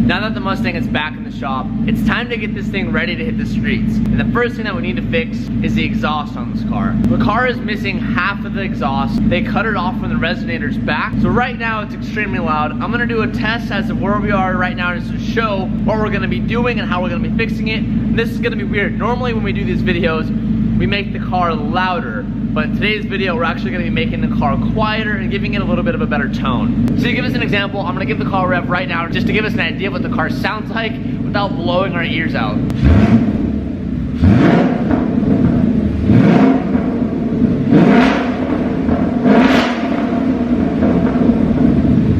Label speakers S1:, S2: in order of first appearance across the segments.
S1: Now that the Mustang is back in the shop, it's time to get this thing ready to hit the streets. And the first thing that we need to fix is the exhaust on this car. The car is missing half of the exhaust. They cut it off from the resonator's back. So right now it's extremely loud. I'm gonna do a test as of where we are right now just to show what we're gonna be doing and how we're gonna be fixing it. And this is gonna be weird. Normally when we do these videos, we make the car louder. But in today's video, we're actually gonna be making the car quieter and giving it a little bit of a better tone. So to give us an example, I'm gonna give the car a rev right now just to give us an idea of what the car sounds like without blowing our ears out.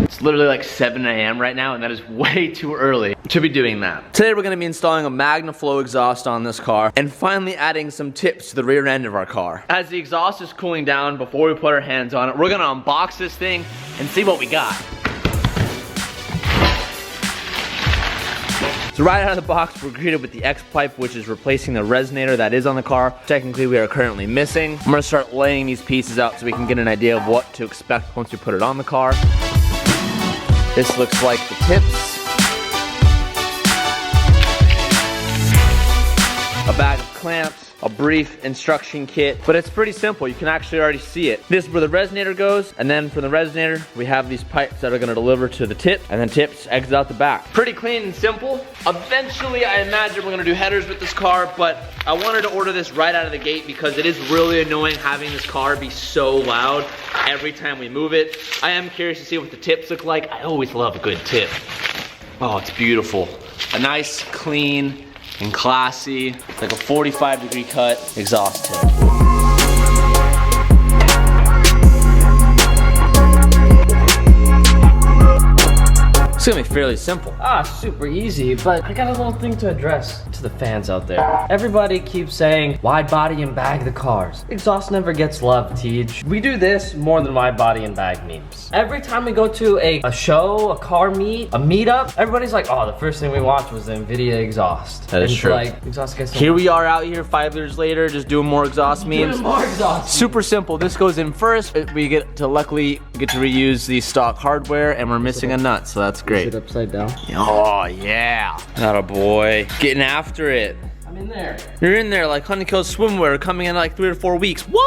S1: It's literally like 7 a.m. right now, and that is way too early to be doing that. Today we're gonna be installing a MagnaFlow exhaust on this car and finally adding some tips to the rear end of our car. As the exhaust is cooling down before we put our hands on it, we're gonna unbox this thing and see what we got. So right out of the box, we're greeted with the X-pipe, which is replacing the resonator that is on the car. Technically, we are currently missing. I'm gonna start laying these pieces out so we can get an idea of what to expect once we put it on the car. This looks like the tips. A bag of clamps, a brief instruction kit, but it's pretty simple. You can actually already see it. This is where the resonator goes, and then from the resonator, we have these pipes that are gonna deliver to the tip, and then tips exit out the back. Pretty clean and simple. Eventually, I imagine we're gonna do headers with this car, but I wanted to order this right out of the gate because it is really annoying having this car be so loud every time we move it. I am curious to see what the tips look like. I always love a good tip. Oh, it's beautiful. A nice, clean, and classy, like a 45-degree cut exhaust tip. It's gonna be fairly simple.
S2: Super easy, but I got a little thing to address to the fans out there. Everybody keeps saying, wide body and bag the cars. Exhaust never gets love, Tej. We do this more than wide body and bag memes. Every time we go to a show, a car meet, a meetup, everybody's like, oh, the first thing we watched was the NVIDIA exhaust.
S1: That is true.
S2: Like, exhaust gets
S1: here we are out here 5 years later, just doing more exhaust memes.
S2: Doing more exhaust.
S1: Super simple. This goes in first. We luckily get to reuse the stock hardware, and we're missing a nut, so that's great.
S2: Sit upside down.
S1: Oh yeah, atta boy, getting after it.
S2: I'm in there.
S1: You're in there like Honeykill swimwear coming in like 3 to 4 weeks. What?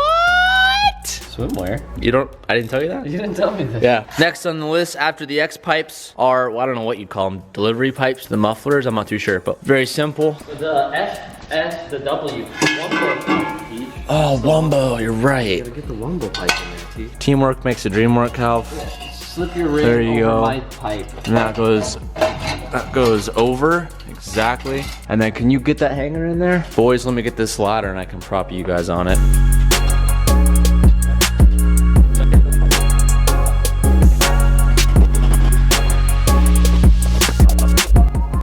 S2: Swimwear?
S1: You don't? I didn't tell you that.
S2: You didn't tell me that.
S1: Yeah. Next on the list after the X pipes are, well, I don't know what you'd call them, delivery pipes, the mufflers. I'm not too sure, but very simple.
S2: The F, S, the W. Wumbo pipe.
S1: Oh, Wumbo, you're right.
S2: You gotta get the Wumbo pipe in there, T.
S1: Teamwork makes the dream work, Calv.
S2: Yeah. Slip your ring
S1: There you
S2: over
S1: go.
S2: my pipe.
S1: And that goes over, exactly. And then can you get that hanger in there? Boys, let me get this ladder and I can prop you guys on it.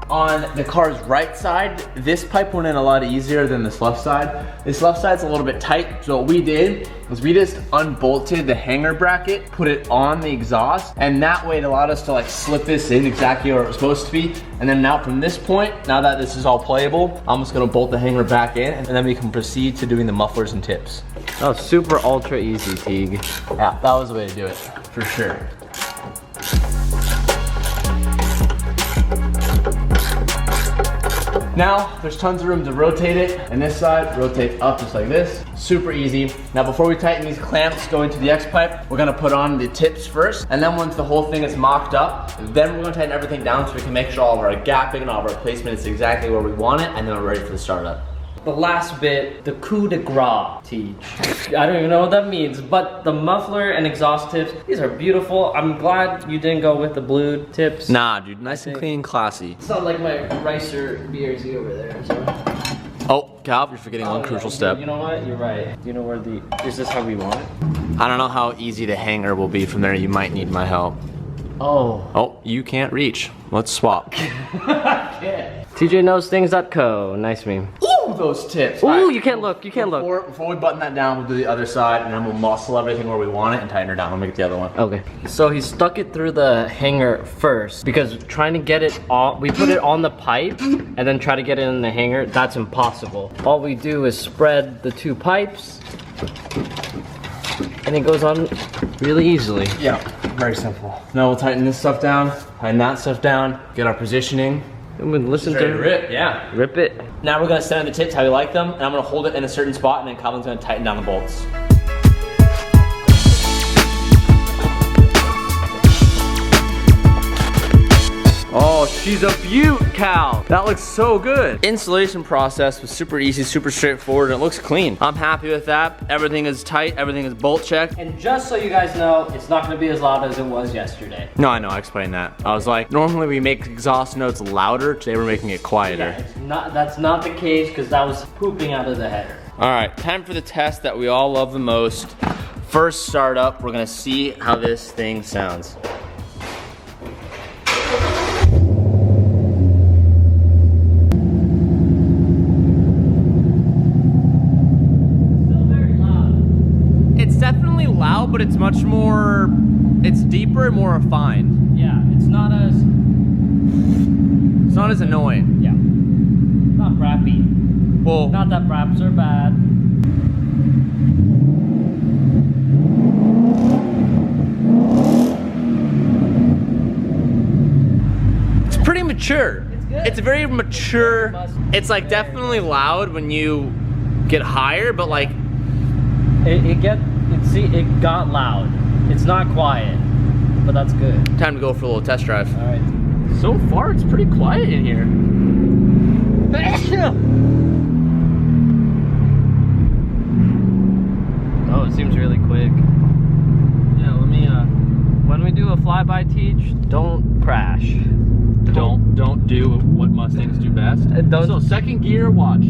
S1: On the car's right side, this pipe went in a lot easier than this left side. This left side's a little bit tight, so what we did was we just unbolted the hanger bracket, put it on the exhaust, and that way it allowed us to like slip this in exactly where it was supposed to be. And then now from this point, now that this is all playable, I'm just gonna bolt the hanger back in, and then we can proceed to doing the mufflers and tips.
S2: That was super ultra easy, Teague.
S1: Yeah, that was the way to do it, for sure. Now, there's tons of room to rotate it, and this side rotates up just like this. Super easy. Now, before we tighten these clamps going to the X-pipe, we're gonna put on the tips first, and then once the whole thing is mocked up, then we're gonna tighten everything down so we can make sure all of our gapping and all of our placement is exactly where we want it, and then we're ready for the startup.
S2: The last bit, the coup de grace, Tej. I don't even know what that means, but the muffler and exhaust tips, these are beautiful. I'm glad you didn't go with the blue tips.
S1: Nah, dude, nice and clean and classy.
S2: It's not like my Ricer BRZ over there, so.
S1: Oh, Cal, you're forgetting one crucial step.
S2: You know what? You're right. You know where is this how we want it?
S1: I don't know how easy the hanger will be from there. You might need my help.
S2: Oh.
S1: Oh, you can't reach. Let's swap.
S2: TJknowsthings.co. Nice meme.
S1: Ooh, those tips.
S2: Ooh,
S1: right.
S2: You can't look. You can't look.
S1: Before we button that down, we'll do the other side, and then we'll muscle everything where we want it and tighten her down. Let me get the other one.
S2: Okay. So he stuck it through the hanger first because trying to get it on, we put it on the pipe and then try to get it in the hanger. That's impossible. All we do is spread the two pipes and it goes on really easily.
S1: Yeah, very simple. Now we'll tighten this stuff down, tighten that stuff down, get our positioning.
S2: And we listen to
S1: rip, yeah.
S2: Rip it.
S1: Now we're gonna center the tips how we like them, and I'm gonna hold it in a certain spot, and then Calvin's gonna tighten down the bolts. Oh, she's a beaut, Cal. That looks so good. Installation process was super easy, super straightforward, and it looks clean. I'm happy with that. Everything is tight, everything is bolt checked.
S2: And just so you guys know, it's not gonna be as loud as it was yesterday.
S1: No, I know, I explained that. I was like, normally we make exhaust notes louder, today we're making it quieter.
S2: Yeah, that's not the case, because that was pooping out of the header.
S1: All right, time for the test that we all love the most. First start up, we're gonna see how this thing sounds. Loud, but it's much more, it's deeper and more refined.
S2: Yeah, it's not as
S1: annoying.
S2: Yeah, not brappy.
S1: Well,
S2: not that braps are bad.
S1: it's pretty mature.
S2: It's good.
S1: It's very mature. It's like definitely loud when you get higher, but like
S2: it got loud. It's not quiet, but that's good.
S1: Time to go for a little test drive.
S2: All right.
S1: So far, it's pretty quiet in here.
S2: Oh, it seems really quick.
S1: Yeah, let me.
S2: When we do a flyby teach, don't crash.
S1: Don't do what Mustangs do best. So second gear, watch.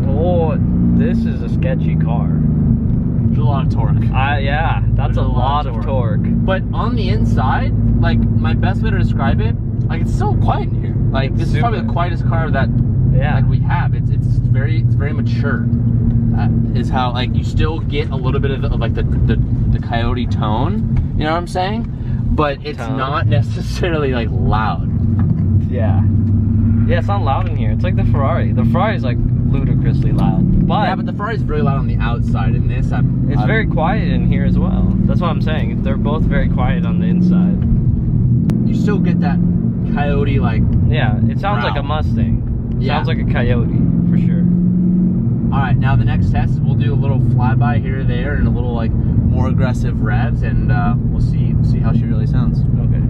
S2: Oh, this is a sketchy car.
S1: There's a lot of torque.
S2: Yeah, that's a lot of torque.
S1: But on the inside, like my best way to describe it, like it's so quiet in here. Like this is probably the quietest car that like we have. It's very mature. That is how like you still get a little bit of like the coyote tone. You know what I'm saying? But it's not necessarily like loud.
S2: Yeah. Yeah, it's not loud in here. It's like the Ferrari. The Ferrari's like ludicrously loud. But
S1: yeah, but the Ferrari's really loud on the outside. In this,
S2: it's very quiet in here as well. That's what I'm saying. They're both very quiet on the inside.
S1: You still get that coyote like.
S2: Yeah, it sounds like a Mustang. It sounds like a coyote for sure.
S1: All right, now the next test is we'll do a little flyby here or there and a little like more aggressive revs, and we'll see how she really sounds.
S2: Okay.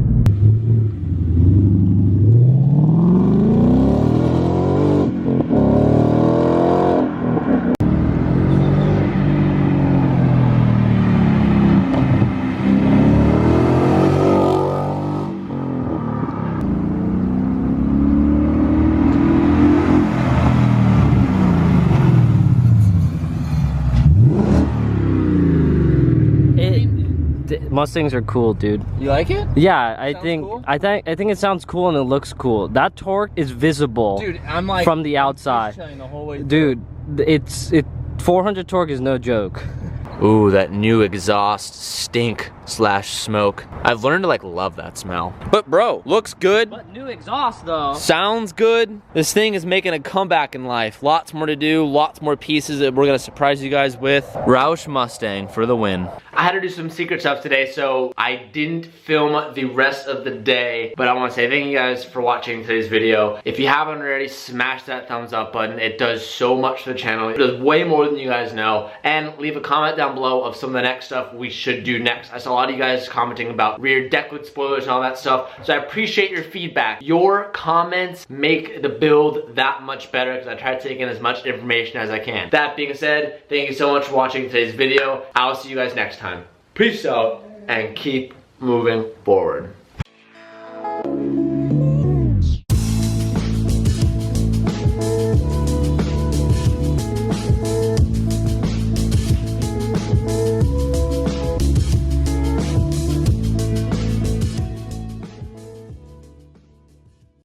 S2: Mustangs are cool, dude.
S1: You like it?
S2: Yeah, I think it sounds cool and it looks cool. That torque is visible,
S1: dude. I'm like
S2: from the outside.
S1: The whole way
S2: dude, 400 torque is no joke.
S1: Ooh, that new exhaust stink / smoke. I've learned to like love that smell. But bro, looks good.
S2: But new exhaust though.
S1: Sounds good. This thing is making a comeback in life. Lots more to do, lots more pieces that we're gonna surprise you guys with. Roush Mustang for the win. I had to do some secret stuff today, so I didn't film the rest of the day, but I wanna say thank you guys for watching today's video. If you haven't already, smash that thumbs up button. It does so much for the channel. It does way more than you guys know. And leave a comment down below of some of the next stuff we should do next. I saw a lot of you guys commenting about rear deck lid spoilers and all that stuff, so I appreciate your feedback. Your comments make the build that much better because I try to take in as much information as I can. That being said, thank you so much for watching today's video. I'll see you guys next time. Peace out and keep moving forward.